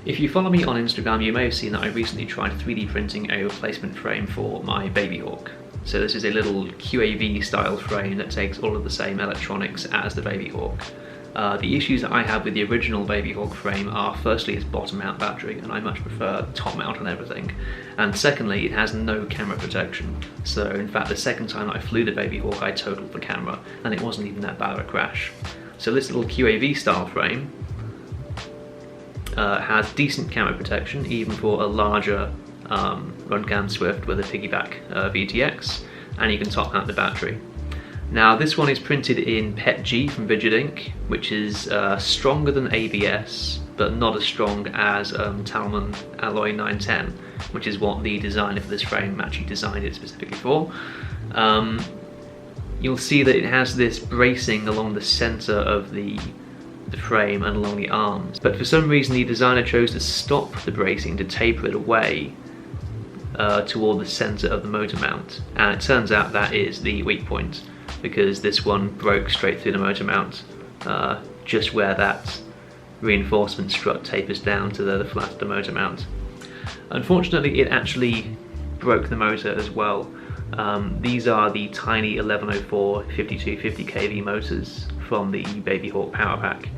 If you follow me on Instagram, you may have seen that I recently tried 3D printing a replacement frame for my Babyhawk. So this is a little QAV style frame that takes all of the same electronics as the Babyhawk. The issues that I have with the original Babyhawk frame are, firstly, its bottom mount battery, and I much prefer top mount on everything. And secondly, it has no camera protection. So in fact, the second time that I flew the Babyhawk, I totaled the camera, and it wasn't even that bad of a crash. So this little QAV style frame has decent camera protection, even for a larger Runcam Swift with a piggyback VTX, and you can top mount the battery. Now this one is printed in PETG from Rigid Ink, which is stronger than ABS, but not as strong as Talman Alloy 910, which is what the designer for this frame actually designed it specifically for. You'll see that it has this bracing along the centre of the frame and along the arms, but for some reason the designer chose to stop the bracing to taper it away toward the centre of the motor mount, and it turns out that is the weak point, because this one broke straight through the motor mount, just where that reinforcement strut tapers down to the flat of the motor mount. Unfortunately, it actually broke the motor as well. These are the tiny 1104 5250 kV motors from the Babyhawk power pack,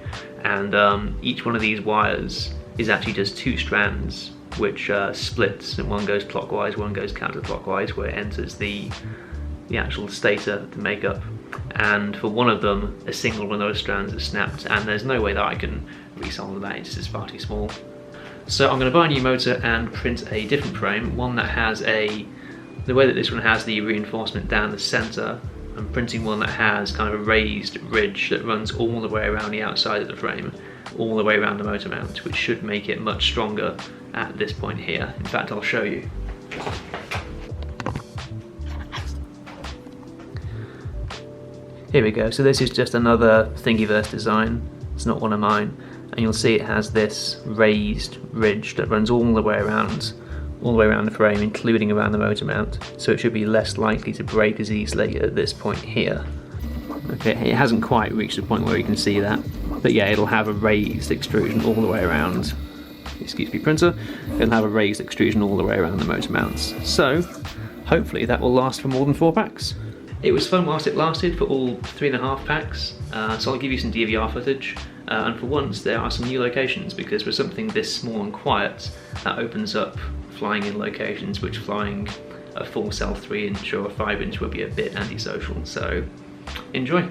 and each one of these wires is actually just two strands which splits, and one goes clockwise, one goes counterclockwise, where it enters the actual stator, the makeup, and for one of them a single one of those strands is snapped, and there's no way that I can resolder that, it's just far too small. So I'm going to buy a new motor and print a different frame, one that has the way that this one has the reinforcement down the centre. I'm printing one that has kind of a raised ridge that runs all the way around the outside of the frame, all the way around the motor mount, which should make it much stronger at this point here. In fact, I'll show you. Here we go, so this is just another Thingiverse design, it's not one of mine, and you'll see it has this raised ridge that runs all the way around the frame, including around the motor mount, so it should be less likely to break as easily at this point here. Okay, it hasn't quite reached the point where you can see that, but yeah, it'll have a raised extrusion all the way around, excuse me printer, it'll have a raised extrusion all the way around the motor mounts, so hopefully that will last for more than 4 packs. It was fun whilst it lasted for all 3.5 packs, so I'll give you some DVR footage, and for once there are some new locations, because for something this small and quiet, that opens up flying in locations which flying a full cell 3-inch or a 5-inch would be a bit antisocial, so enjoy!